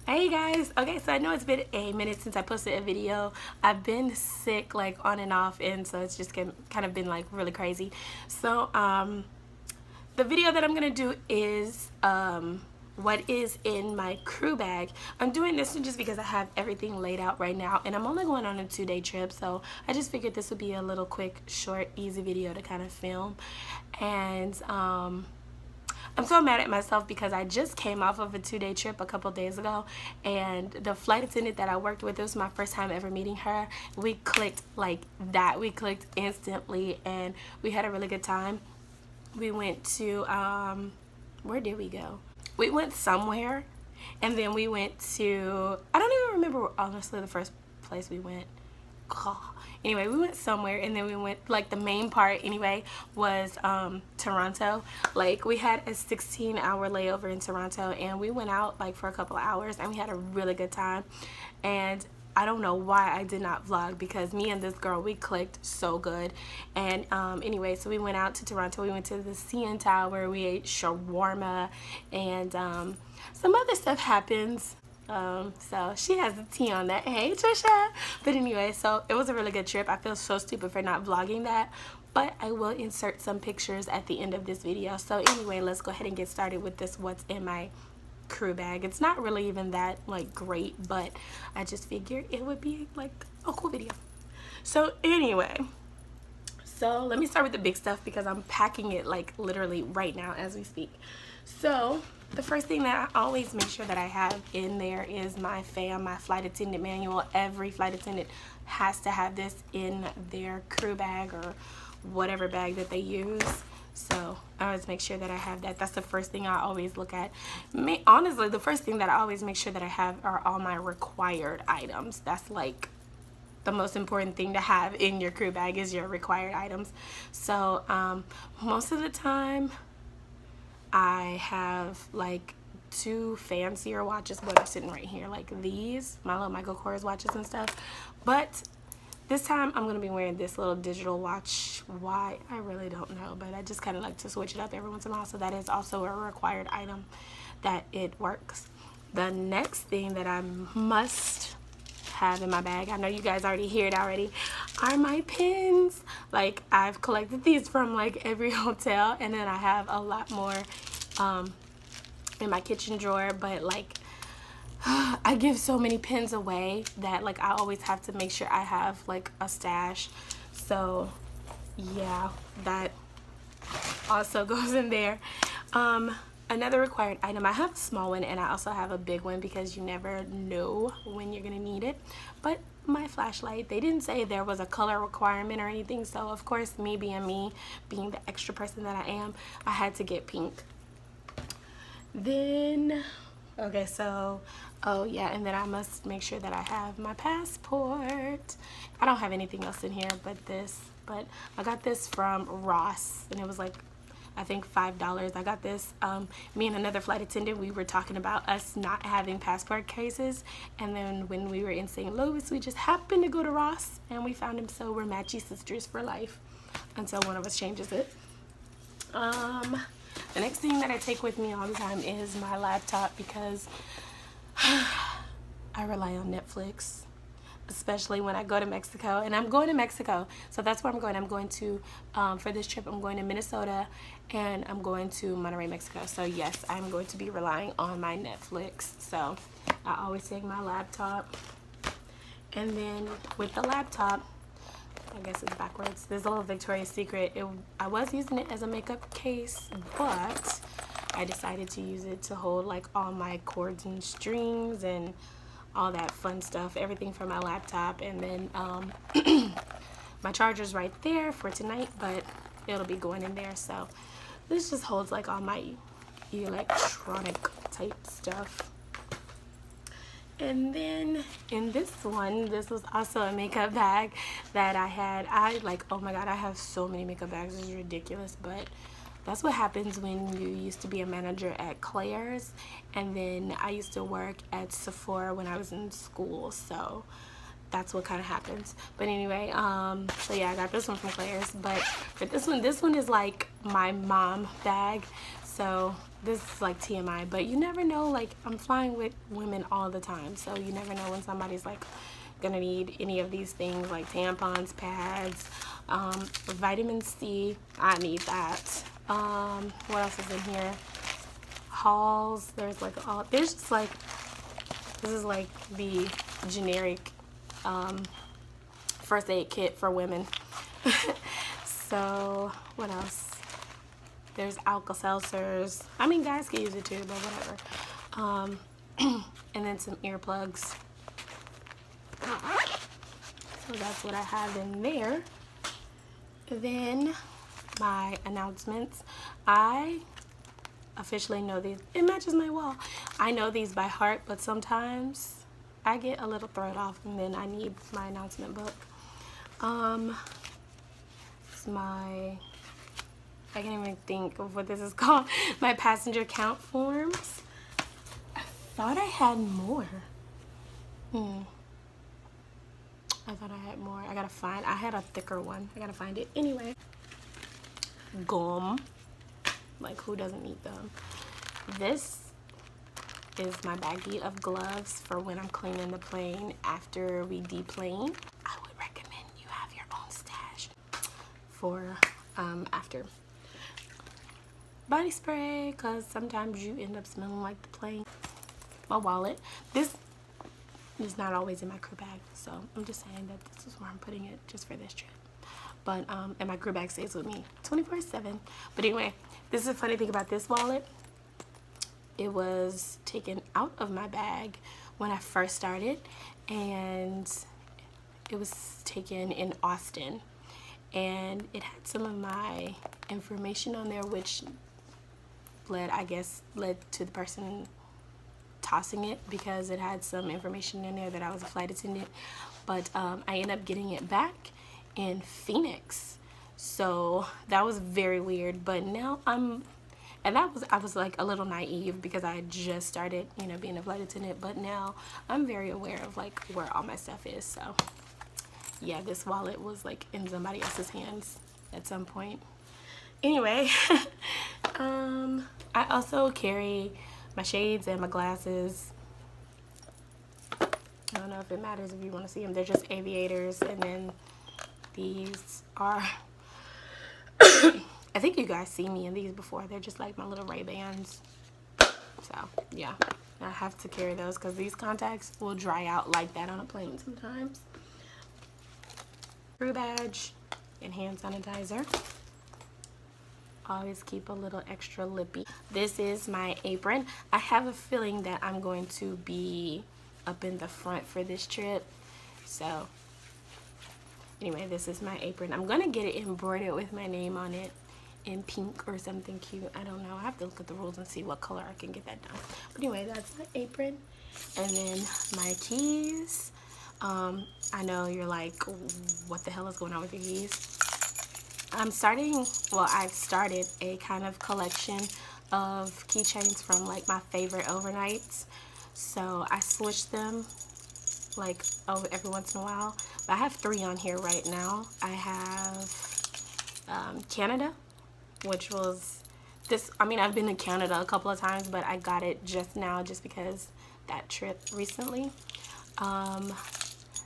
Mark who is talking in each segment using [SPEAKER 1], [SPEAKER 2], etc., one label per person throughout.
[SPEAKER 1] Hey guys, okay, so I know it's been a minute since I posted a video. I've been sick like on and off, and so it's just kind of been like really crazy. So the video that I'm gonna do is what is in my crew bag. I'm doing this one just because I have everything laid out right now, and I'm only going on a 2-day trip, so I just figured this would be a little quick, short, easy video to kind of film. And I'm so mad at myself because I just came off of a 2-day trip a couple days ago, and the flight attendant that I worked with, it was my first time ever meeting her. We clicked like that. We clicked instantly, and we had a really good time. We went to where did we go? We went somewhere, and then we went to, I don't even remember honestly the first place we went. Anyway, we went somewhere, and then we went, like, the main part anyway was Toronto. Like, we had a 16-hour layover in Toronto, and we went out like for a couple hours, and we had a really good time. And I don't know why I did not vlog, because me and this girl, we clicked so good. And anyway, so we went out to Toronto. We went to the CN Tower. We ate shawarma, and some other stuff happens. So she has the tea on that. Hey Trisha. But anyway, so it was a really good trip. I feel so stupid for not vlogging that, but I will insert some pictures at the end of this video. So anyway, let's go ahead and get started with this what's in my crew bag. It's not really even that like great, but I just figured it would be like a cool video. So anyway, so let me start with the big stuff because I'm packing it like literally right now as we speak. So the first thing that I always make sure that I have in there is my FAM, my flight attendant manual. Every flight attendant has to have this in their crew bag or whatever bag that they use. So I always make sure that I have that. That's the first thing I always look at. Honestly, the first thing that I always make sure that I have are all my required items. That's like the most important thing to have in your crew bag is your required items. So most of the time I have like 2 fancier watches, but they're sitting right here, like these, my little Michael Kors watches and stuff. But this time I'm gonna be wearing this little digital watch. Why? I really don't know, but I just kind of like to switch it up every once in a while, so that is also a required item that it works. The next thing that I must have in my bag, I know you guys already hear it already, are my pins. Like, I've collected these from like every hotel, and then I have a lot more in my kitchen drawer, but like I give so many pins away that like I always have to make sure I have like a stash. So yeah, that also goes in there. Another required item, I have a small one and I also have a big one because you never know when you're gonna need it. But my flashlight, they didn't say there was a color requirement or anything, so of course, me, being the extra person that I am, I had to get pink. Then okay, so oh yeah, and then I must make sure that I have my passport. I don't have anything else in here but this, but I got this from Ross, and it was like I think $5. I got this, me and another flight attendant, we were talking about us not having passport cases, and then when we were in St. Louis, we just happened to go to Ross and we found them, so we're matchy sisters for life until one of us changes it. The next thing that I take with me all the time is my laptop because I rely on Netflix, especially when I go to Mexico. And I'm going to Mexico, so that's where I'm going. I'm going to, for this trip, I'm going to Minnesota, and I'm going to Monterrey, Mexico. So yes, I'm going to be relying on my Netflix. So I always take my laptop. And then with the laptop, I guess it's backwards, there's a little Victoria's Secret. I was using it as a makeup case, but I decided to use it to hold like all my cords and strings and all that fun stuff, everything from my laptop. And then my charger's right there for tonight, but it'll be going in there. So this just holds like all my electronic type stuff. And then in this one, this was also a makeup bag that I had. Oh my god, I have so many makeup bags, it's ridiculous, but that's what happens when you used to be a manager at Claire's, and then I used to work at Sephora when I was in school, so that's what kind of happens. But anyway, so yeah, I got this one from Claire's, but for this one is like my mom bag. So this is like TMI, but you never know. Like, I'm flying with women all the time, so you never know when somebody's like gonna need any of these things, like tampons, pads, vitamin C. I need that. What else is in here? Hauls. There's like all, there's just like, this is like the generic first aid kit for women. So what else? There's Alka-Seltzers. I mean, guys can use it too, but whatever. And then some earplugs. So that's what I have in there. Then my announcements. I officially know these. It matches my wall. I know these by heart, but sometimes I get a little thrown off, and then I need my announcement book. It's my, I can't even think of what this is called. My passenger count forms. I thought I had more. I thought I had more. I gotta find. I had a thicker one. I gotta find it. Anyway. Gum. Like, who doesn't need them? This is my baggie of gloves for when I'm cleaning the plane after we deplane. I would recommend you have your own stash for after. Body spray, because sometimes you end up smelling like the plane. My wallet. This is not always in my crew bag, so I'm just saying that this is where I'm putting it just for this trip. But and my crew bag stays with me 24/7. But anyway, this is a funny thing about this wallet. It was taken out of my bag when I first started, and it was taken in Austin, and it had some of my information on there, which led to the person tossing it, because it had some information in there that I was a flight attendant. But I ended up getting it back in Phoenix, so that was very weird. But now I was like a little naive because I had just started, you know, being a flight attendant, but now I'm very aware of like where all my stuff is. So yeah, this wallet was like in somebody else's hands at some point. Anyway, I also carry my shades and my glasses. I don't know if it matters if you want to see them. They're just aviators. And then these are I think you guys see me in these before. They're just like my little Ray-Bans. So yeah, I have to carry those because these contacts will dry out like that on a plane sometimes. Crew badge and hand sanitizer. Always keep a little extra lippy. This is my apron. I have a feeling that I'm going to be up in the front for this trip. So anyway, this is my apron. I'm gonna get it embroidered with my name on it in pink or something cute. I don't know. I have to look at the rules and see what color I can get that done. But anyway, that's my apron. And then my keys. I know you're like, what the hell is going on with your keys? I've started a kind of collection of keychains from like my favorite overnights. So I switch them like every once in a while. But I have 3 on here right now. I have Canada, which was this. I mean, I've been to Canada a couple of times, but I got it just now just because that trip recently.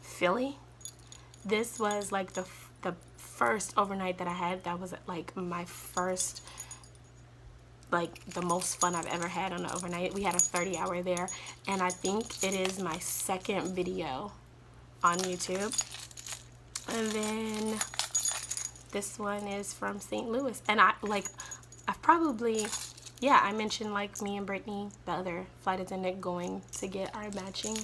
[SPEAKER 1] Philly. This was like the first overnight that I had. That was like my first, like the most fun I've ever had on an overnight. We had a 30-hour there, and I think it is my second video on YouTube. And then this one is from St. Louis, and I mentioned like me and Brittany, the other flight attendant, going to get our matching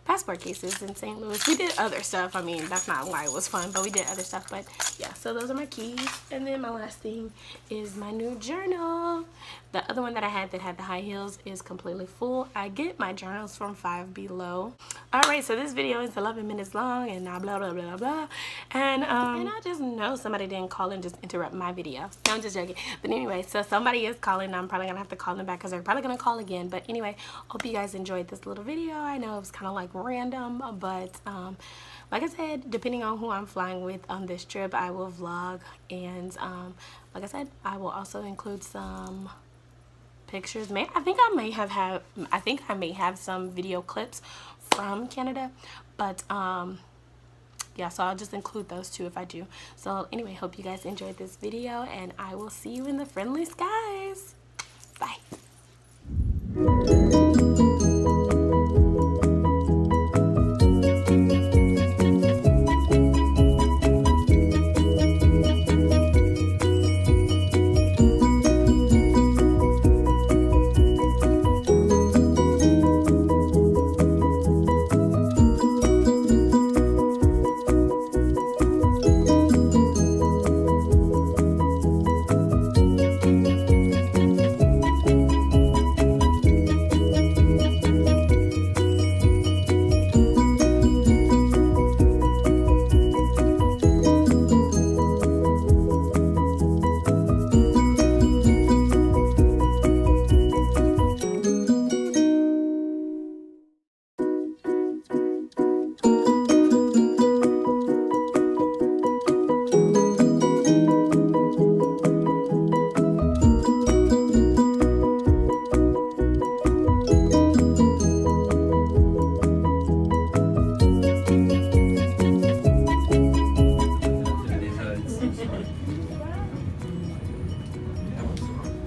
[SPEAKER 1] passport cases in St. Louis. We did other stuff. I mean, that's not why it was fun, but we did other stuff. But yeah, so those are my keys. And then my last thing is my new journal. The other one that I had that had the high heels is completely full. I get my journals from Five Below. Alright, so this video is 11 minutes long and blah blah blah blah. And I just know somebody didn't call and just interrupt my video. No, I'm just joking. But anyway, so somebody is calling. I'm probably gonna have to call them back because they're probably gonna call again. But anyway, hope you guys enjoyed this little video. I know it was kind of like random, but like I said, depending on who I'm flying with on this trip, I will vlog. And like I said, I will also include some pictures. I think I may have some video clips from Canada, but yeah, so I'll just include those two if I do. So anyway, hope you guys enjoyed this video, and I will see you in the friendly skies. Bye.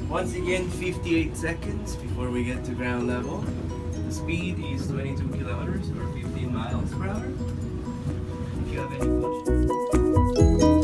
[SPEAKER 2] Once again, 58 seconds before we get to ground level. The speed is 22 kilometers or 15 miles per hour. If you have any questions.